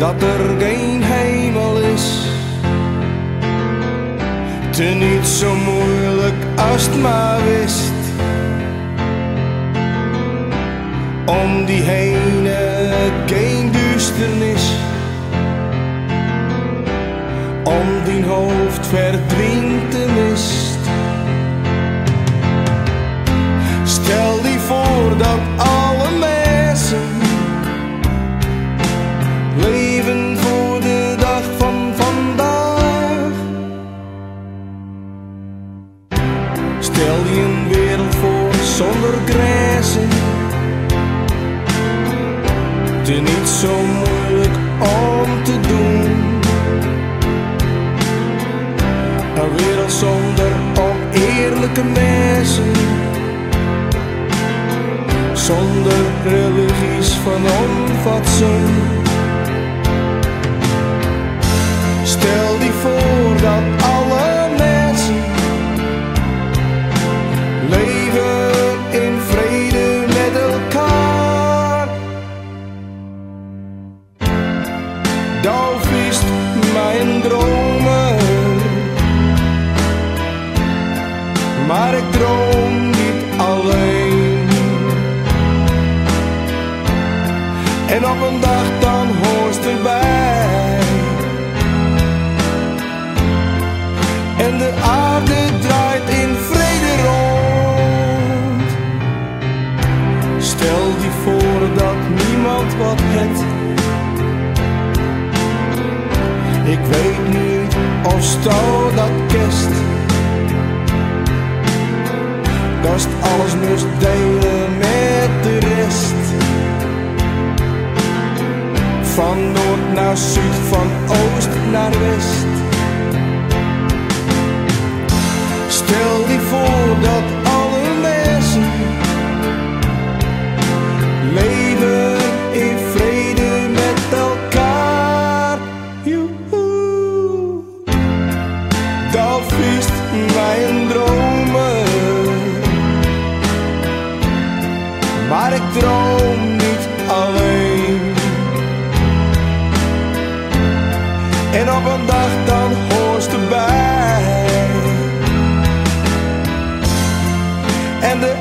dat er geen hemel is. Het is niet zo moeilijk als het maar wist. Om die heen geen duisternis. Om die hoofd verdwijnt de mist. Stel die voor dat alle mensen leven voor de dag van vandaag. Stel je een wereld voor zonder grenzen. Het is niet zo moeilijk om te doen. Een wereld zonder oneerlijke mensen. Zonder religies van onfatsoen. Stel die voor dat alle mensen leven in vrede met elkaar. Dat is mijn dromen, maar ik droom niet alleen. En op een dag dan hoort erbij. En de aarde draait in vrede rond. Stel die voor dat niemand wat het. Ik weet niet of stel dat kerst. Dat is alles moest delen met de rest. Van noord naar zuid, van oost naar west. Stel die voor dat alle mensen leven in vrede met elkaar. Joehoe. Dat is mijn dromen, maar ik droom niet alleen. En op een dag dan hoort erbij. En de